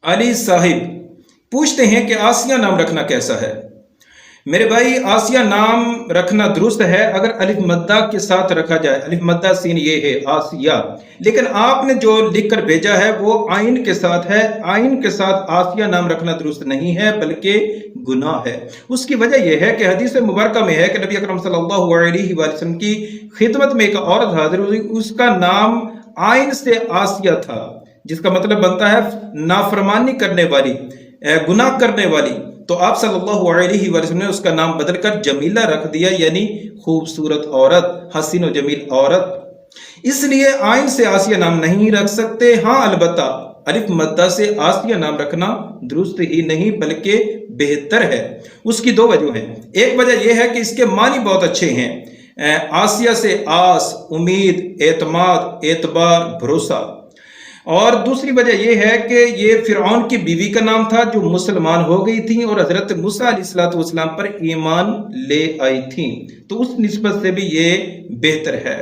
علی صاحب پوچھتے ہیں کہ آسیہ نام رکھنا کیسا ہے؟ میرے بھائی، آسیہ نام رکھنا درست ہے اگر الف مدہ کے ساتھ رکھا جائے۔ الف مدہ سین یہ ہے آسیہ، لیکن آپ نے جو لکھ کر بھیجا ہے وہ آئین کے ساتھ ہے۔ آئین کے ساتھ آسیہ نام رکھنا درست نہیں ہے بلکہ گناہ ہے۔ اس کی وجہ یہ ہے کہ حدیث مبارکہ میں ہے کہ نبی اکرم صلی اللہ علیہ وآلہ وسلم کی خدمت میں ایک عورت حاضر ہوئی، اس کا نام آئین سے آسیہ تھا، جس کا مطلب بنتا ہے نافرمانی کرنے والی، گناہ کرنے والی۔ تو آپ صلی اللہ علیہ وسلم نے اس کا نام بدل کر جمیلہ رکھ دیا، یعنی خوبصورت عورت، حسین و جمیل عورت۔ اس لیے آئین سے آسیہ نام نہیں رکھ سکتے۔ ہاں البتہ الف مدہ سے آسیہ نام رکھنا درست ہی نہیں بلکہ بہتر ہے۔ اس کی دو وجہ ہیں۔ ایک وجہ یہ ہے کہ اس کے معنی بہت اچھے ہیں۔ آسیہ سے آس، امید، اعتماد، اعتبار، بھروسہ۔ اور دوسری وجہ یہ ہے کہ یہ فرعون کی بیوی کا نام تھا جو مسلمان ہو گئی تھیں اور حضرت موسیٰ علیہ السلام پر ایمان لے آئی تھیں، تو اس نسبت سے بھی یہ بہتر ہے۔